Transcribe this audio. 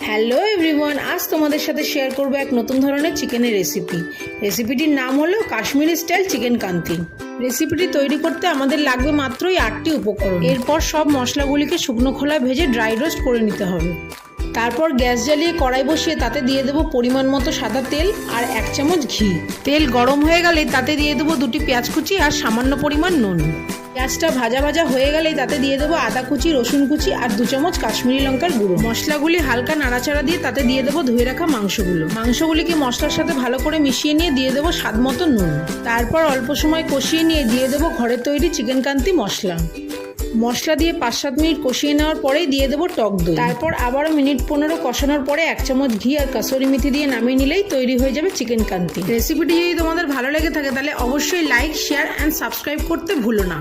Hello everyone, আজ তোমাদের সাথে শেয়ার করব এক নতুন ধরনের চিকেনের রেসিপিটির নাম হলো কাশ্মীরি স্টাইল চিকেন কান্তি। রেসিপিটি তৈরি করতে আমাদের লাগবে মাত্রই 8টি উপকরণ। এরপর সব মশলাগুলিকে শুকনো খোলায় ভেজে ড্রাই রোস্ট করে নিতে হবে। তারপর গ্যাস জ্বালিয়ে কড়াই বসিয়ে তাতে দিয়ে দেবো পরিমাণ মতো সাদা তেল আর 1 চামচ ঘি। তেল গরম হয়ে গেলে তাতে দিয়ে দেবো 2টি পেঁয়াজ কুচি আর সামান্য পরিমাণ নুন। পেঁয়াজটা ভাজা ভাজা হয়ে গেলেই তাতে দিয়ে দেবো আদা কুচি, রসুন কুচি আর 2 চামচ কাশ্মীরি লঙ্কার গুঁড়ো। মশলাগুলি হালকা নাড়াচাড়া দিয়ে তাতে দিয়ে দেবো ধুয়ে রাখা মাংসগুলিকে মশলার সাথে ভালো করে মিশিয়ে নিয়ে দিয়ে দেবো স্বাদ মতো নুন। তারপর অল্প সময় কষিয়ে নিয়ে দিয়ে দেবো ঘরের তৈরি চিকেন কান্তি মশলা দিয়ে 5-7 মিনিট কষিয়ে নেওয়ার পরেই দিয়ে দেবো টক দই। তারপর আবারও মিনিট 15 কষানোর পরে 1 চামচ ঘি আর কাসুরি মেথি দিয়ে নামিয়ে নিলেই তৈরি হয়ে যাবে চিকেন কান্তি। রেসিপিটি যদি তোমাদের ভালো লেগে থাকে তাহলে অবশ্যই লাইক, শেয়ার অ্যান্ড সাবস্ক্রাইব করতে ভুলো না।